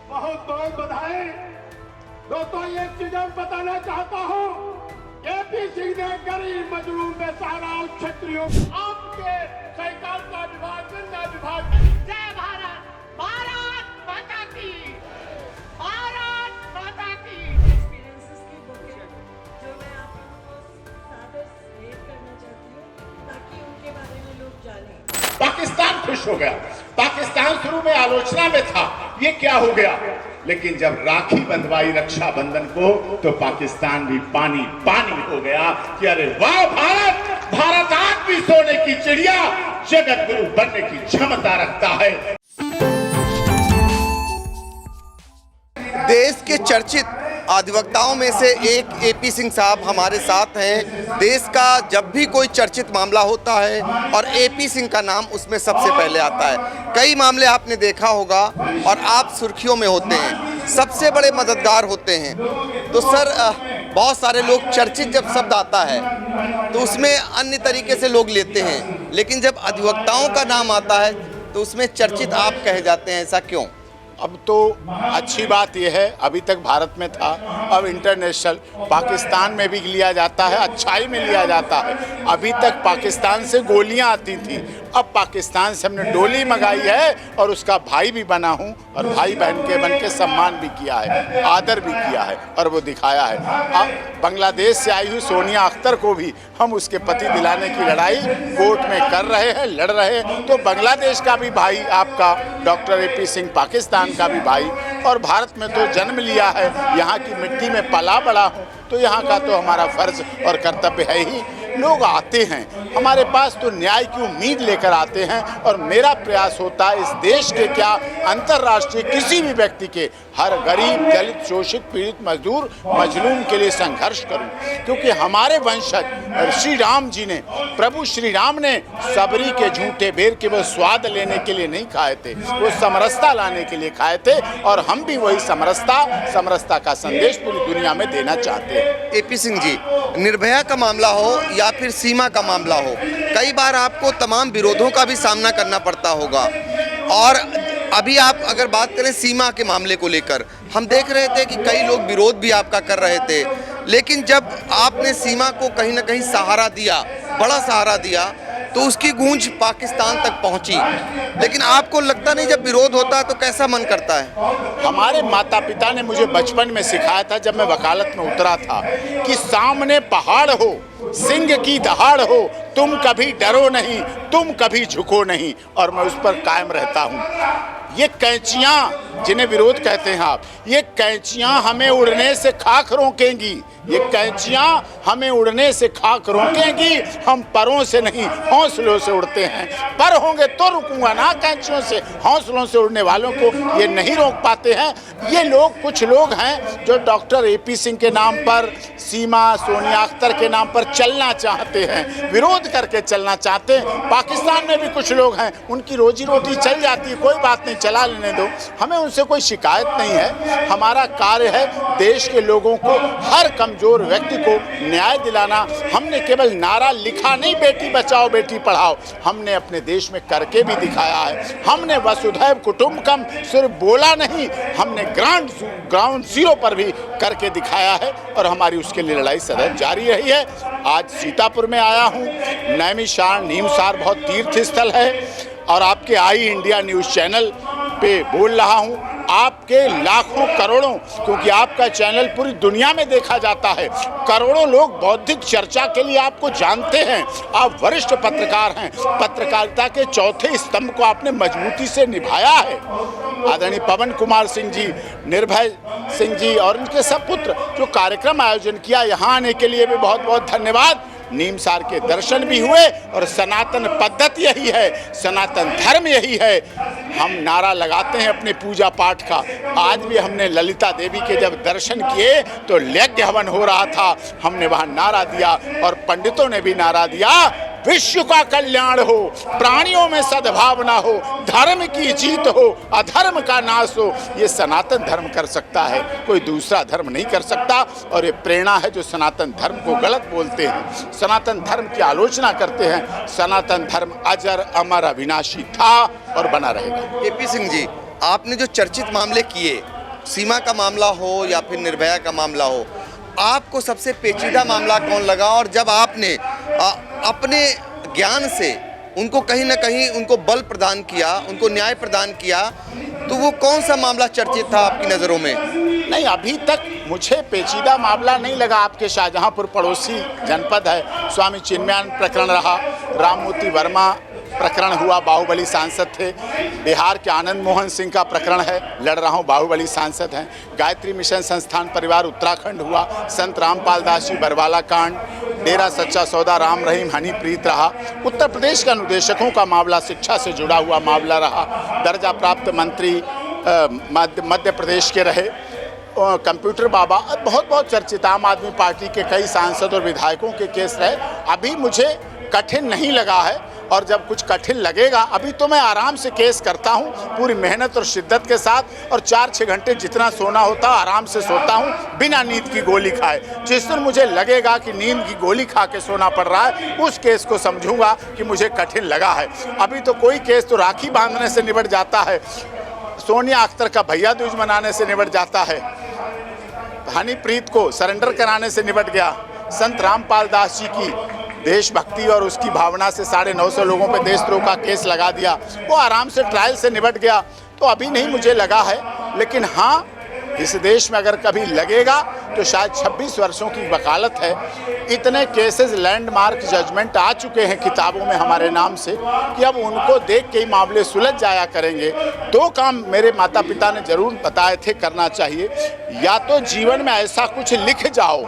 बहुत बहुत बधाई। दोस्तों, ये चीज मैं बताना चाहता हूँ, एपी सिंह ने गरीब मजलूम बेसहारा क्षत्रियों आपके सहकारिता विभाग, गन्ना विभाग। जय भारत, भारत माता की, भारत माता की। एक्सपीरियंसेस की बुक है जो मैं आप लोगों को सादर शेयर करना चाहती हूँ ताकि उनके बारे में लोग जानें। पाकिस्तान खुश हो गया। पाकिस्तान शुरू में आलोचना में था, ये क्या हो गया, लेकिन जब राखी बंधवाई रक्षाबंधन को तो पाकिस्तान भी पानी पानी हो गया कि अरे वाह भारत, भारत आज भी सोने की चिड़िया, जगत गुरु बनने की क्षमता रखता है। देश के चर्चित अधिवक्ताओं में से एक एपी सिंह साहब हमारे साथ हैं। देश का जब भी कोई चर्चित मामला होता है और एपी सिंह का नाम उसमें सबसे पहले आता है। कई मामले आपने देखा होगा और आप सुर्खियों में होते हैं, सबसे बड़े मददगार होते हैं। तो सर, बहुत सारे लोग चर्चित जब शब्द आता है तो उसमें अन्य तरीके से लोग लेते हैं, लेकिन जब अधिवक्ताओं का नाम आता है तो उसमें चर्चित आप कहे जाते हैं, ऐसा क्यों? अब तो अच्छी बात यह है, अभी तक भारत में था, अब इंटरनेशनल पाकिस्तान में भी लिया जाता है, अच्छाई में लिया जाता है। अभी तक पाकिस्तान से गोलियां आती थी, अब पाकिस्तान से हमने डोली मंगाई है और उसका भाई भी बना हूं और भाई बहन के बन के सम्मान भी किया है, आदर भी किया है और वो दिखाया है। अब बांग्लादेश से आई हुई सोनिया अख्तर को भी हम उसके पति दिलाने की लड़ाई कोर्ट में कर रहे हैं, लड़ रहे हैं। तो बांग्लादेश का भी भाई आपका डॉक्टर एपी सिंह, पाकिस्तान का भी भाई, और भारत में तो जन्म लिया है, यहाँ की मिट्टी में पला बड़ा हूँ, तो यहाँ का तो हमारा फर्ज और कर्तव्य है ही। लोग आते हैं हमारे पास तो न्याय की उम्मीद लेकर आते हैं, और मेरा प्रयास होता है इस देश के क्या, अंतर्राष्ट्रीय किसी भी व्यक्ति के, हर गरीब, दलित, शोषित, पीड़ित, मजदूर, मजलूम के लिए संघर्ष करूं। क्योंकि हमारे वंशज श्री राम जी ने, प्रभु श्री राम ने सबरी के झूठे बेर के वो स्वाद लेने के लिए नहीं खाए थे, वो समरसता लाने के लिए खाए थे, और हम भी वही समरसता का संदेश पूरी दुनिया में देना चाहते हैं। एपी सिंह जी, निर्भया का मामला हो या फिर सीमा का मामला हो, कई बार आपको तमाम विरोधों का भी सामना करना पड़ता होगा। और अभी आप अगर बात करें सीमा के मामले को लेकर, हम देख रहे थे कि कई लोग विरोध भी आपका कर रहे थे, लेकिन जब आपने सीमा को कहीं ना कहीं सहारा दिया, बड़ा सहारा दिया, तो उसकी गूंज पाकिस्तान तक पहुंची। लेकिन आपको लगता नहीं जब विरोध होता है तो कैसा मन करता है? हमारे माता पिता ने मुझे बचपन में सिखाया था, जब मैं वकालत में उतरा था, कि सामने पहाड़ हो, सिंह की दहाड़ हो, तुम कभी डरो नहीं, तुम कभी झुको नहीं, और मैं उस पर कायम रहता हूँ। ये कैंचियाँ जिन्हें विरोध कहते हैं आप, ये कैंचियाँ हमें उड़ने से खाक रोकेंगी, ये कैंचियाँ हमें उड़ने से खाक रोकेंगी। हम परों से नहीं, हौसलों से उड़ते हैं। पर होंगे तो रुकूंगा ना, कैंचियों से, हौसलों से उड़ने वालों को ये नहीं रोक पाते हैं। ये लोग, कुछ लोग हैं जो डॉक्टर एपी सिंह के नाम पर, सीमा, सोनिया अख्तर के नाम पर चलना चाहते हैं, विरोध करके चलना चाहते हैं। पाकिस्तान में भी कुछ लोग हैं, उनकी रोजी रोटी चल जाती है, कोई बात नहीं, चला लेने दो, हमें उनसे कोई शिकायत नहीं है। हमारा कार्य है देश के लोगों को, हर कमजोर व्यक्ति को न्याय दिलाना। हमने केवल नारा लिखा नहीं, बेटी बचाओ बेटी पढ़ाओ, हमने अपने देश में करके भी दिखाया है। हमने वसुधैव कुटुंबकम सिर्फ बोला नहीं, हमने ग्राउंड जीरो पर भी करके दिखाया है, और हमारी उसके लिए लड़ाई सदैव जारी रही है। आज सीतापुर में आया हूँ, नैमिषारण्य नीमसार बहुत तीर्थ स्थल है, और आपके आई इंडिया न्यूज़ चैनल पे बोल रहा हूँ। आपके लाखों करोड़ों, क्योंकि आपका चैनल पूरी दुनिया में देखा जाता है, करोड़ों लोग बौद्धिक चर्चा के लिए आपको जानते हैं। आप वरिष्ठ पत्रकार हैं, पत्रकारिता के चौथे स्तंभ को आपने मजबूती से निभाया है। आदरणीय पवन कुमार सिंह जी, निर्भय सिंह जी और उनके सब पुत्र जो कार्यक्रम आयोजन किया, यहाँ आने के लिए भी बहुत बहुत धन्यवाद। नीमसार के दर्शन भी हुए, और सनातन पद्धति यही है, सनातन धर्म यही है। हम नारा लगाते हैं अपने पूजा पाठ का। आज भी हमने ललिता देवी के जब दर्शन किए तो यज्ञ हवन हो रहा था, हमने वहाँ नारा दिया, और पंडितों ने भी नारा दिया, विश्व का कल्याण हो, प्राणियों में सद्भावना हो, धर्म की जीत हो, अधर्म का नाश हो। ये सनातन धर्म कर सकता है, कोई दूसरा धर्म नहीं कर सकता। और ये प्रेरणा है जो सनातन धर्म को गलत बोलते हैं, सनातन धर्म की आलोचना करते हैं। सनातन धर्म अजर अमर अविनाशी था और बना रहेगा। एपी सिंह जी, आपने जो चर्चित मामले किए सीमा का मामला हो या फिर निर्भया का मामला हो, आपको सबसे पेचीदा मामला कौन लगा? और जब आपने अपने ज्ञान से उनको कहीं ना कहीं उनको बल प्रदान किया, उनको न्याय प्रदान किया, तो वो कौन सा मामला चर्चित था आपकी नज़रों में? नहीं, अभी तक मुझे पेचीदा मामला नहीं लगा। आपके शाहजहांपुर पड़ोसी जनपद है, स्वामी चिन्मयानंद प्रकरण रहा, राममूर्ति वर्मा प्रकरण हुआ, बाहुबली सांसद थे। बिहार के आनंद मोहन सिंह का प्रकरण है, लड़ रहा हूँ, बाहुबली सांसद हैं। गायत्री मिशन संस्थान परिवार उत्तराखंड हुआ, संत रामपाल दास जी बरवाला कांड, डेरा सच्चा सौदा राम रहीम हनीप्रीत रहा। उत्तर प्रदेश के अनुदेशकों का मामला, शिक्षा से जुड़ा हुआ मामला रहा। दर्जा प्राप्त मंत्री मध्य प्रदेश के रहे। कंप्यूटर बाबा बहुत बहुत चर्चित आम आदमी पार्टी के कई सांसद और विधायकों के केस रहे। अभी मुझे कठिन नहीं लगा है, और जब कुछ कठिन लगेगा, अभी तो मैं आराम से केस करता हूँ पूरी मेहनत और शिद्दत के साथ, और 4-6 घंटे जितना सोना होता आराम से सोता हूँ बिना नींद की गोली खाए। जिस दिन मुझे लगेगा कि नींद की गोली खा के सोना पड़ रहा है, उस केस को समझूंगा कि मुझे कठिन लगा है। अभी तो कोई केस तो राखी बांधने से निबट जाता है, सोनिया अख्तर का भैया दूज मनाने से निबट जाता है, हनीप्रीत को सरेंडर कराने से निबट गया, संत रामपाल दास जी की देशभक्ति और उसकी भावना से 950 लोगों पे देशद्रोह का केस लगा दिया, वो आराम से ट्रायल से निबट गया। तो अभी नहीं मुझे लगा है, लेकिन हाँ, इस देश में अगर कभी लगेगा तो शायद 26 वर्षों की वकालत है। इतने केसेस लैंडमार्क जजमेंट आ चुके हैं किताबों में हमारे नाम से कि अब उनको देख के ही मामले सुलझ जाया करेंगे। 2 काम मेरे माता पिता ने जरूर बताए थे करना चाहिए, या तो जीवन में ऐसा कुछ लिख जाओ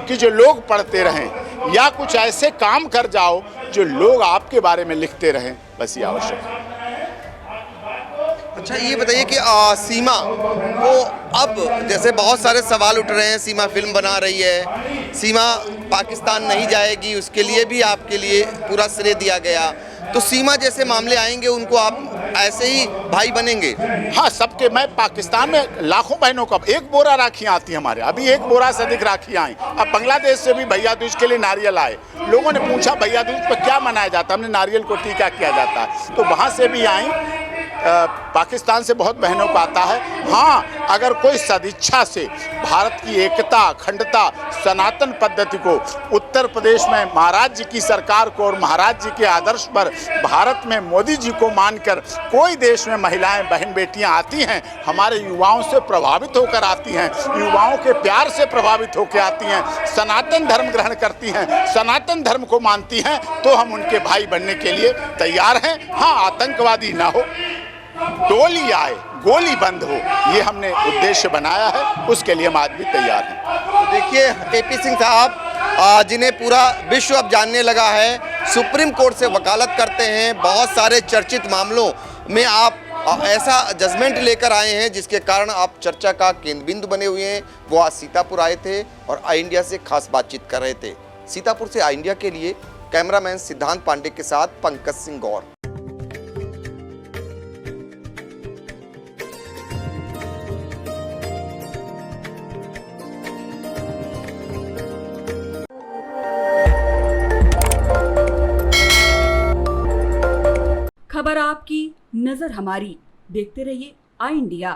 कि जो लोग पढ़ते रहें, या कुछ ऐसे काम कर जाओ जो लोग आपके बारे में लिखते रहें, बस ये आवश्यक है। अच्छा, ये बताइए कि सीमा वो अब जैसे बहुत सारे सवाल उठ रहे हैं, सीमा फिल्म बना रही है, सीमा पाकिस्तान नहीं जाएगी, उसके लिए भी आपके लिए पूरा श्रेय दिया गया, तो सीमा जैसे मामले आएंगे उनको आप ऐसे ही भाई बनेंगे? हाँ, सबके। मैं पाकिस्तान में लाखों बहनों का 1 बोरा राखियाँ आती हमारे, अभी 1 बोरा से अधिक राखियाँ आई। अब बांग्लादेश से भी भैया दूज के लिए नारियल आए। लोगों ने पूछा भैया दूज पर क्या मनाया जाता है, हमने नारियल को टीका किया जाता है, तो वहाँ से भी आई। पाकिस्तान से बहुत बहनों को आता है। हाँ, अगर कोई सदिच्छा से भारत की एकता, अखंडता, सनातन पद्धति को, उत्तर प्रदेश में महाराज जी की सरकार को और महाराज जी के आदर्श पर भारत में मोदी जी को मानकर कोई देश में महिलाएं, बहन बेटियां आती हैं, हमारे युवाओं से प्रभावित होकर आती हैं, युवाओं के प्यार से प्रभावित होकर आती हैं, सनातन धर्म ग्रहण करती हैं, सनातन धर्म को मानती हैं, तो हम उनके भाई बनने के लिए तैयार हैं। हाँ, आतंकवादी ना हो, टोली आए, गोली बंद हो, ये हमने उद्देश्य बनाया है, उसके लिए हम आज भी तैयार हैं। तो देखिए, AP सिंह साहब जिन्हें पूरा विश्व अब जानने लगा है, सुप्रीम कोर्ट से वकालत करते हैं, बहुत सारे चर्चित मामलों में आप ऐसा जजमेंट लेकर आए हैं जिसके कारण आप चर्चा का केंद्र बिंदु बने हुए हैं। वो आज सीतापुर आए थे और आई इंडिया से खास बातचीत कर रहे थे। सीतापुर से आई इंडिया के लिए कैमरामैन सिद्धांत पांडे के साथ पंकज सिंह गौर। खबर आपकी, नजर हमारी। देखते रहिए आई इंडिया।